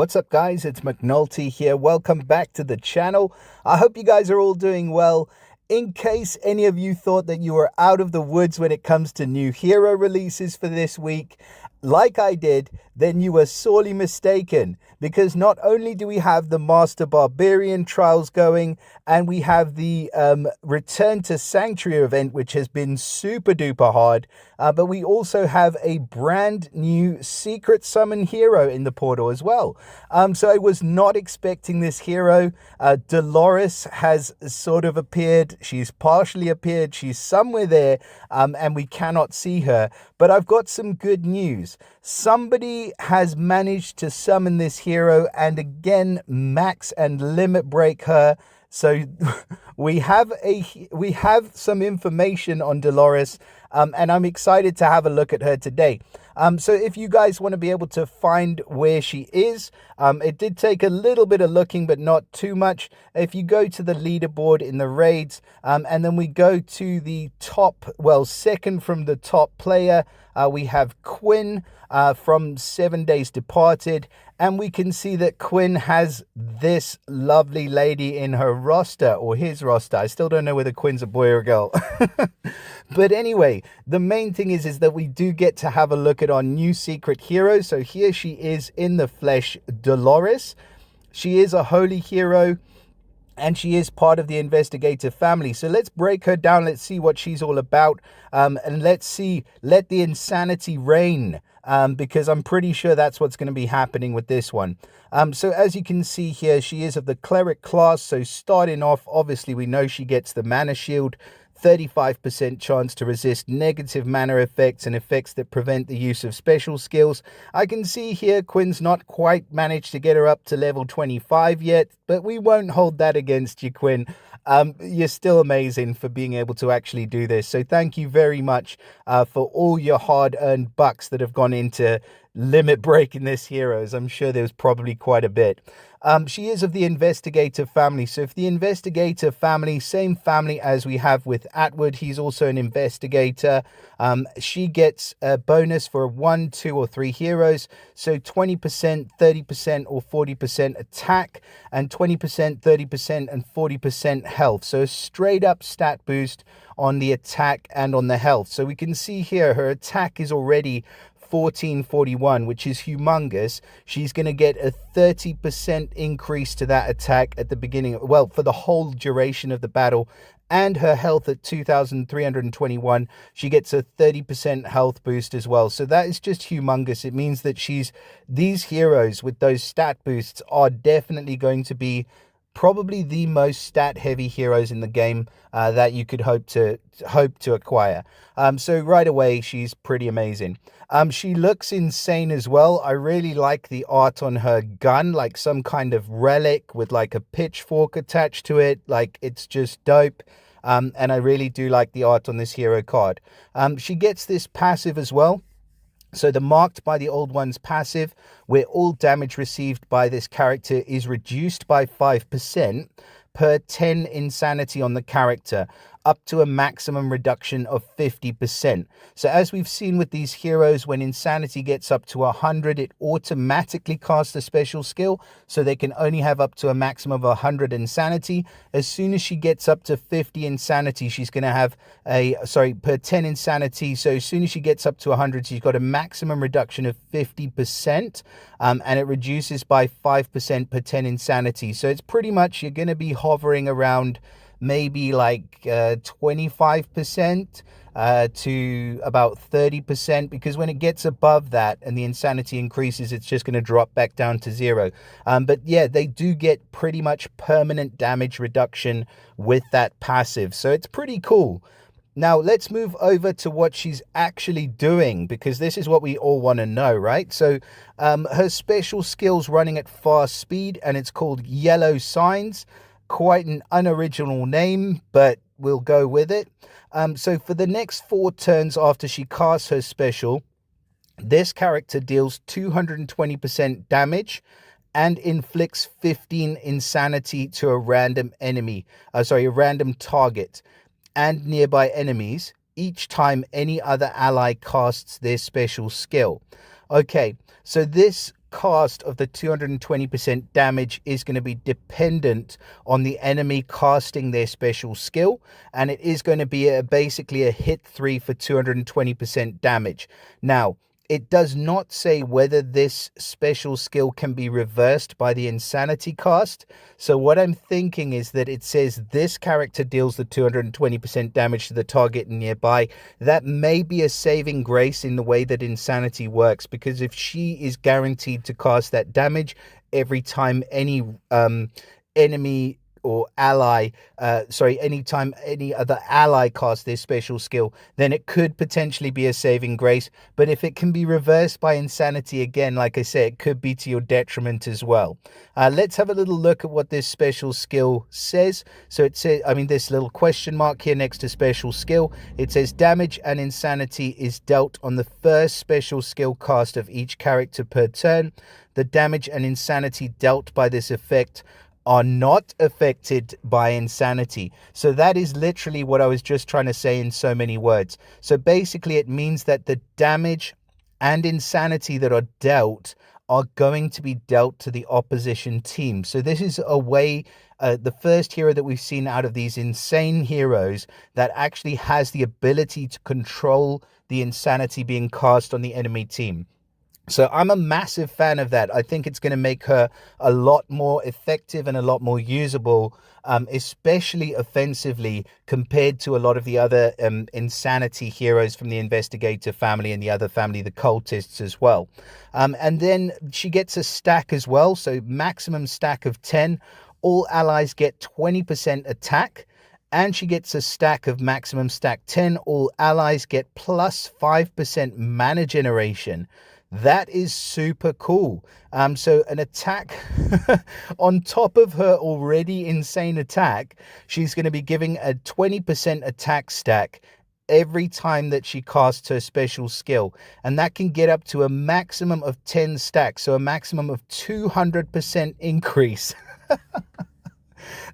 What's up, guys? It's McNulty here. Welcome back to the channel. I hope you guys are all doing well. In case any of you thought that you were out of the woods when it comes to new hero releases for this week, like I did, then you were sorely mistaken, because not only do we have the Master Barbarian trials going, and we have the Return to Sanctuary event, which has been super duper hard, but we also have a brand new secret summon hero in the portal as well. So I was not expecting this hero. Dolores has sort of appeared. She's partially appeared. She's somewhere there, and we cannot see her. But I've got some good news. Somebody has managed to summon this hero and again max and limit break her. So we have some information on Dolores, and I'm excited to have a look at her today. So if you guys want to be able to find where she is, it did take a little bit of looking, but not too much. If you go to the leaderboard in the raids, and then we go to the top, well, second from the top player, we have Quinn from 7 Days Departed, and we can see that Quinn has this lovely lady in her roster, or his roster. I still don't know whether Quinn's a boy or a girl. But anyway, the main thing is that we do get to have a look at our new secret hero. So here she is in the flesh, Dolores. She is a holy hero, and she is part of the investigator family. So let's break her down. Let's see what she's all about. And let the insanity reign. Because I'm pretty sure that's what's going to be happening with this one. So as you can see here, she is of the cleric class. So starting off, obviously we know she gets the mana shield, 35% chance to resist negative mana effects and effects that prevent the use of special skills. I can see here Quinn's not quite managed to get her up to level 25 yet, but we won't hold that against you, Quinn. You're still amazing for being able to actually do this. So thank you very much for all your hard-earned bucks that have gone into limit breaking this hero, as I'm sure there was probably quite a bit. She is of the investigator family. So if the investigator family, same family as we have with Atwood, he's also an investigator. She gets a bonus for 1, 2, or 3 heroes. So 20%, 30%, or 40% attack, and 20%, 30%, and 40% health. So a straight up stat boost on the attack and on the health. So we can see here her attack is already 1441, which is humongous. She's going to get a 30% increase to that attack at the beginning, well, for the whole duration of the battle. And her health at 2,321, she gets a 30% health boost as well. So that is just humongous. It means that these heroes with those stat boosts are definitely going to be probably the most stat heavy heroes in the game that you could hope to acquire. So right away, she's pretty amazing. She looks insane as well. I really like the art on her gun, like some kind of relic with like a pitchfork attached to it. Like, it's just dope. And I really do like the art on this hero card. She gets this passive as well. So the Marked by the Old Ones passive, where all damage received by this character is reduced by 5% per 10 insanity on the character, up to a maximum reduction of 50%. So as we've seen with these heroes, when insanity gets up to 100, it automatically casts a special skill, so they can only have up to a maximum of 100 insanity. As soon as she gets up to 50 insanity, she's going to have per 10 insanity. So as soon as she gets up to 100, she's got a maximum reduction of 50%, and it reduces by 5% per 10 insanity. So it's pretty much, you're going to be hovering around maybe like 25% to about 30%, because when it gets above that and the insanity increases, it's just going to drop back down to 0. But yeah, they do get pretty much permanent damage reduction with that passive. So it's pretty cool. Now let's move over to what she's actually doing, because this is what we all want to know, right? So her special skill's running at fast speed, and it's called Yellow Signs. Quite an unoriginal name, but we'll go with it. So for the next 4 turns after she casts her special, this character deals 220% damage and inflicts 15 insanity to a random target and nearby enemies each time any other ally casts their special skill. Okay, so this cast of the 220% damage is going to be dependent on the enemy casting their special skill, and it is going to be basically a hit 3 for 220% damage. Now, it does not say whether this special skill can be reversed by the insanity cast. So what I'm thinking is that it says this character deals the 220% damage to the target nearby. That may be a saving grace in the way that insanity works, because if she is guaranteed to cast that damage every time any enemy or ally, anytime any other ally casts their special skill, then it could potentially be a saving grace. But if it can be reversed by insanity, again, like I said, it could be to your detriment as well. Let's have a little look at what this special skill says. So it says, this little question mark here next to special skill, it says damage and insanity is dealt on the first special skill cast of each character per turn. The damage and insanity dealt by this effect are not affected by insanity. So that is literally what I was just trying to say in so many words. So basically it means that the damage and insanity that are dealt are going to be dealt to the opposition team. So this is a way, the first hero that we've seen out of these insane heroes that actually has the ability to control the insanity being cast on the enemy team. So I'm a massive fan of that. I think it's going to make her a lot more effective and a lot more usable, especially offensively, compared to a lot of the other insanity heroes from the Investigator family and the other family, the Cultists as well. And then she gets a stack as well. So maximum stack of 10. All allies get 20% attack. And she gets a stack of maximum stack 10. All allies get plus 5% mana generation. That is super cool. So an attack on top of her already insane attack, she's going to be giving a 20% attack stack every time that she casts her special skill. And that can get up to a maximum of 10 stacks. So a maximum of 200% increase.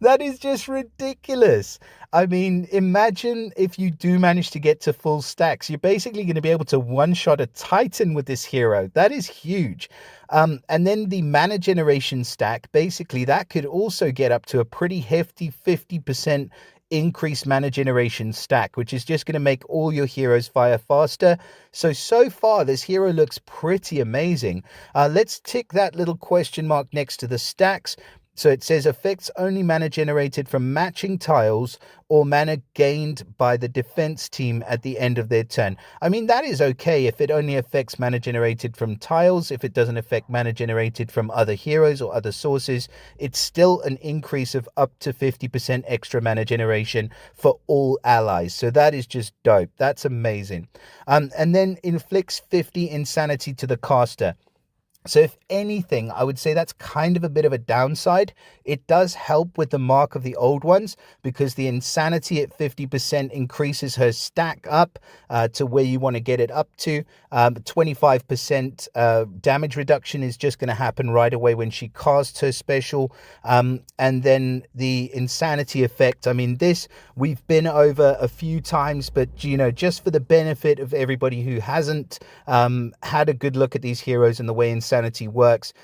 That is just ridiculous. I mean, imagine if you do manage to get to full stacks. You're basically going to be able to one-shot a Titan with this hero. That is huge. And then the mana generation stack, basically that could also get up to a pretty hefty 50% increased mana generation stack, which is just going to make all your heroes fire faster. So far, this hero looks pretty amazing. Let's tick that little question mark next to the stacks. So it says affects only mana generated from matching tiles or mana gained by the defense team at the end of their turn. I mean, that is okay if it only affects mana generated from tiles. If it doesn't affect mana generated from other heroes or other sources, it's still an increase of up to 50% extra mana generation for all allies. So that is just dope. That's amazing. And then inflicts 50 insanity to the caster. So if anything, I would say that's kind of a bit of a downside. It does help with the mark of the old ones because the insanity at 50% increases her stack up to where you want to get it up to. 25% damage reduction is just going to happen right away when she casts her special. And then the insanity effect, I mean, this we've been over a few times, but, just for the benefit of everybody who hasn't had a good look at these heroes and the way insanity works.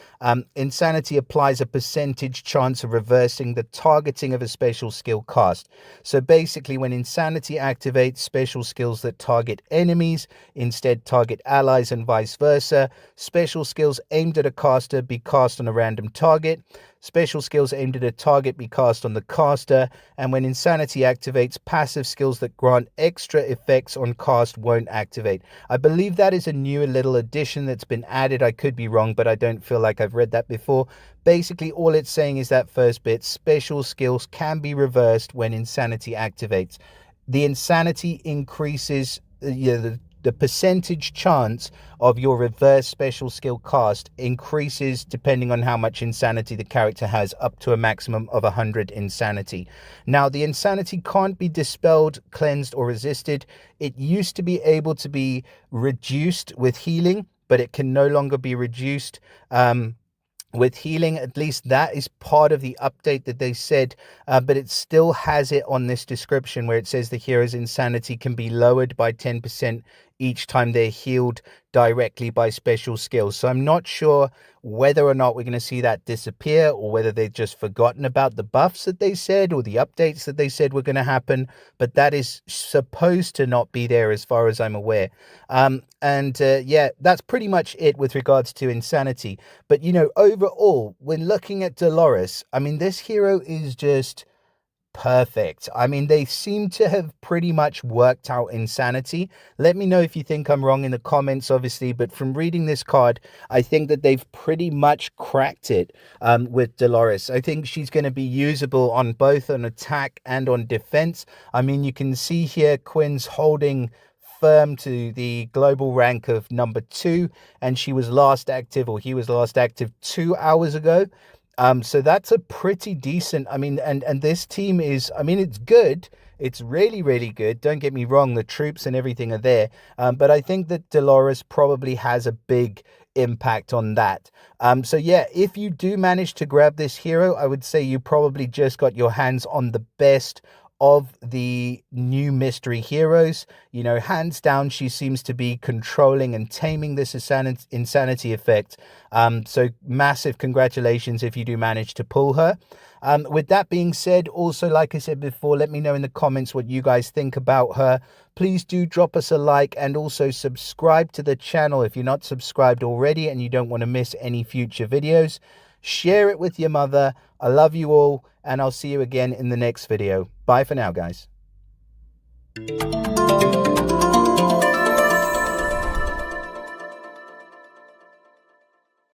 Insanity applies a percentage chance of reversing the targeting of a special skill cast. So basically, when insanity activates, special skills that target enemies instead target allies and vice versa. Special skills aimed at a caster be cast on a random target. Special skills aimed at a target be cast on the caster, and when insanity activates, passive skills that grant extra effects on cast won't activate. I believe that is a new little addition that's been added. I could be wrong, but I don't feel like I've read that before. Basically, all it's saying is that first bit, special skills can be reversed when insanity activates. The insanity increases the percentage chance of your reverse special skill cast increases depending on how much insanity the character has, up to a maximum of 100 insanity. Now, the insanity can't be dispelled, cleansed, or resisted. It used to be able to be reduced with healing, but it can no longer be reduced with healing. At least that is part of the update that they said, but it still has it on this description where it says the hero's insanity can be lowered by 10% each time they're healed directly by special skills. So I'm not sure whether or not we're going to see that disappear, or whether they've just forgotten about the buffs that they said or the updates that they said were going to happen. But that is supposed to not be there as far as I'm aware. Yeah, that's pretty much it with regards to Insanity. But, you know, overall, when looking at Dolores, I mean, this hero is just perfect. I mean, they seem to have pretty much worked out Insanity. Let me know if you think I'm wrong in the comments, obviously, but from reading this card, I think that they've pretty much cracked it with Dolores. I think she's going to be usable on both on attack and on defense. I mean, you can see here Quinn's holding firm to the global rank of #2, and she was last active, or he was last active 2 hours ago. So that's a pretty decent, I mean, and this team is, I mean, it's good. It's really, really good. Don't get me wrong. The troops and everything are there. But I think that Dolores probably has a big impact on that. So yeah, if you do manage to grab this hero, I would say you probably just got your hands on the best of the new mystery heroes. You know, hands down, she seems to be controlling and taming this insanity effect. So massive congratulations if you do manage to pull her. With that being said, also, like I said before, let me know in the comments what you guys think about her. Please do drop us a like, and also subscribe to the channel if you're not subscribed already and you don't want to miss any future videos. Share it with your mother. I love you all, and I'll see you again in the next video. Bye for now, guys.